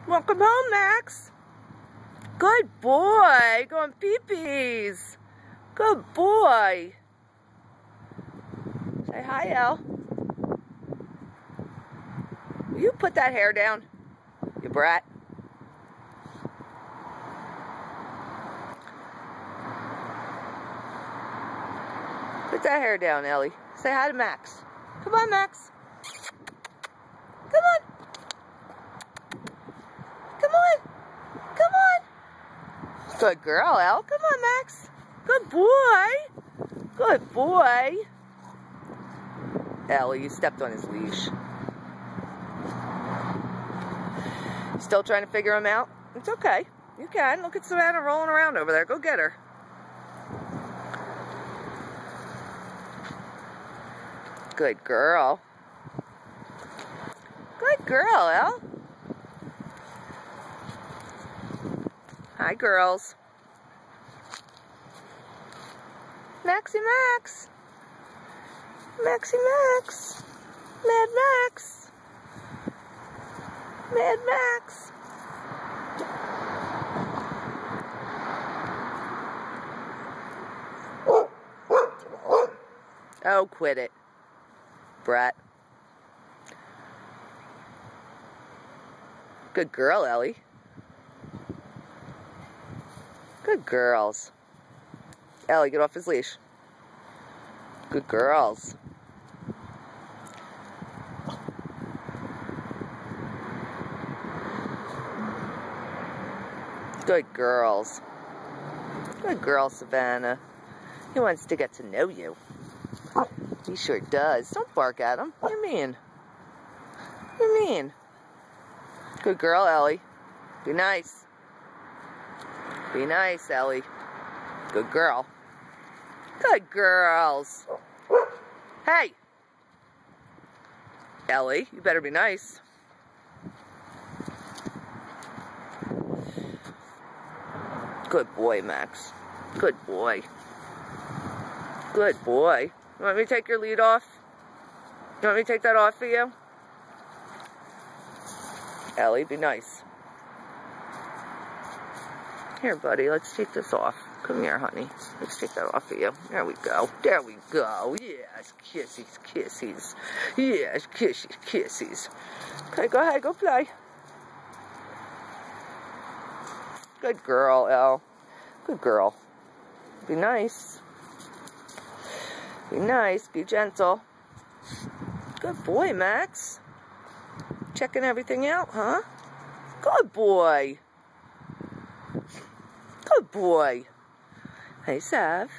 Welcome home, Max. Good boy. Going pee-pees. Good boy. Say hi, Elle. Will you put that hair down, you brat? Put that hair down, Ellie. Say hi to Max. Come on, Max. Come on. Come on. Come on. Good girl, Elle. Come on, Max. Good boy. Good boy. Ellie, you stepped on his leash. Still trying to figure him out? It's okay. You can. Look at Savannah rolling around over there. Go get her. Good girl. Good girl, Elle. Hi, girls. Maxie Max. Maxie Max. Mad Max. Mad Max. Oh, quit it, brat. Good girl, Ellie. Good girls. Ellie, get off his leash. Good girls. Good girls. Good girl, Savannah. He wants to get to know you. He sure does. Don't bark at him. What do you mean? What do you mean? Good girl, Ellie. Be nice. Be nice, Ellie. Good girl. Good girls. Hey! Ellie, you better be nice. Good boy, Max. Good boy. Good boy. You want me to take your lead off? You want me to take that off for you? Ellie, be nice. Here, buddy, let's take this off. Come here, honey. Let's take that off for you. There we go. There we go. Yes, kissies, kissies. Yes, kissies, kissies. Okay, go ahead, go play. Good girl, Elle. Good girl. Be nice. Be nice. Be gentle. Good boy, Max. Checking everything out, huh? Good boy. Good boy. Hey, Sav.